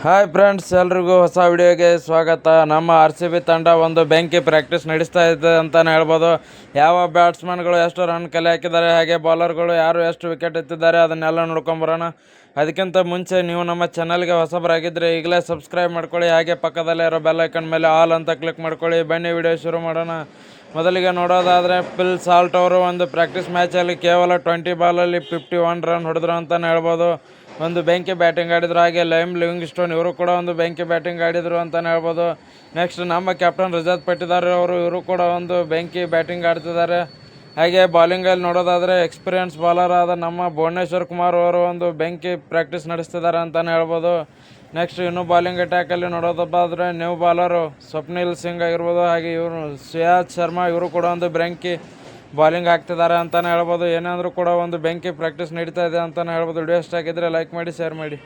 Hi friends, ಎಲ್ರಿಗೂ ಹೊಸ ವಿಡಿಯೋಗೆ ಸ್ವಾಗತ. ನಮ್ಮ RCB ತಂಡ ಒಂದು ಬೆಂಕಿ ಪ್ರಾಕ್ಟೀಸ್ ನಡೆಸ್ತಾ ಇದೆ ಅಂತಲೇ ಹೇಳ್ಬೋದು. ಯಾವ ಬ್ಯಾಟ್ಸ್ಮನ್ಗಳು ಎಷ್ಟು ರನ್ ಕಲೆ ಹಾಕಿದ್ದಾರೆ, ಹಾಗೆ ಬೌಲರ್ಗಳು ಯಾರು ಎಷ್ಟು ವಿಕೆಟ್ ಎತ್ತಿದ್ದಾರೆ ಅದನ್ನೆಲ್ಲ ನೋಡ್ಕೊಂಬರೋಣ. ಅದಕ್ಕಿಂತ ಮುಂಚೆ ನೀವು ನಮ್ಮ ಚಾನಲ್ಗೆ ಹೊಸಬರಾಗಿದ್ದರೆ ಈಗಲೇ ಸಬ್ಸ್ಕ್ರೈಬ್ ಮಾಡ್ಕೊಳ್ಳಿ, ಹಾಗೆ ಪಕ್ಕದಲ್ಲೇ ಇರೋ ಬೆಲ್ ಐಕನ್ ಮೇಲೆ ಆಲ್ ಅಂತ ಕ್ಲಿಕ್ ಮಾಡ್ಕೊಳ್ಳಿ. ಬನ್ನಿ ವಿಡಿಯೋ ಶುರು ಮಾಡೋಣ. ಮೊದಲಿಗೆ ನೋಡೋದಾದರೆ ಫಿಲ್ ಸಾಲ್ಟ್ ಅವರು ಒಂದು ಪ್ರಾಕ್ಟೀಸ್ ಮ್ಯಾಚಲ್ಲಿ ಕೇವಲ 20 ಬಾಲಲ್ಲಿ 51 ರನ್ ಹೊಡೆದ್ರು ಅಂತಲೇ ಹೇಳ್ಬೋದು. ಒಂದು ಬೆಂಕಿ ಬ್ಯಾಟಿಂಗ್ ಆಡಿದ್ರು. ಹಾಗೆ ಲೈಮ್ ಲಿವಿಂಗ್ಸ್ಟೋನ್ ಇವರು ಕೂಡ ಒಂದು ಬೆಂಕಿ ಬ್ಯಾಟಿಂಗ್ ಆಡಿದರು ಅಂತಲೇ ಹೇಳ್ಬೋದು. ನೆಕ್ಸ್ಟ್ ನಮ್ಮ ಕ್ಯಾಪ್ಟನ್ ರಜತ್ ಪಟ್ಟಿದಾರ್ ಇವರು ಕೂಡ ಒಂದು ಬೆಂಕಿ ಬ್ಯಾಟಿಂಗ್ ಆಡ್ತಿದ್ದಾರೆ. ಹಾಗೆ ಬಾಲಿಂಗಲ್ಲಿ ನೋಡೋದಾದರೆ ಎಕ್ಸ್ಪೀರಿಯನ್ಸ್ ಬಾಲರ್ ಆದ ನಮ್ಮ ಭುವನೇಶ್ವರ್ ಕುಮಾರ್ ಅವರು ಒಂದು ಬೆಂಕಿ ಪ್ರಾಕ್ಟೀಸ್ ನಡೆಸ್ತಿದ್ದಾರೆ ಅಂತಲೇ ಹೇಳ್ಬೋದು. ನೆಕ್ಸ್ಟ್ ಇನ್ನು ಬಾಲಿಂಗ್ ಅಟ್ಯಾಕಲ್ಲಿ ನೋಡೋದಾದರೆ ನ್ಯೂ ಬಾಲರು ಸ್ವಪ್ನಿಲ್ ಸಿಂಗ್ ಆಗಿರ್ಬೋದು, ಹಾಗೆ ಇವರು ಶ್ರೇಯಾಸ್ ಶರ್ಮಾ ಇವರು ಕೂಡ ಒಂದು ಬೆಂಕಿ ಬಾಲಿಂಗ್ ಆಗ್ತಿದ್ದಾರೆ ಅಂತಲೇ ಹೇಳ್ಬೋದು. ಏನಾದರೂ ಕೂಡ ಒಂದು ಬೆಂಕಿ ಪ್ರಾಕ್ಟೀಸ್ ನಡೀತಾ ಇದೆ ಅಂತಲೇ ಹೇಳ್ಬೋದು. ವಿಡಿಯೋ ಇಷ್ಟ ಆಗಿದ್ದರೆ ಲೈಕ್ ಮಾಡಿ, ಶೇರ್ ಮಾಡಿ.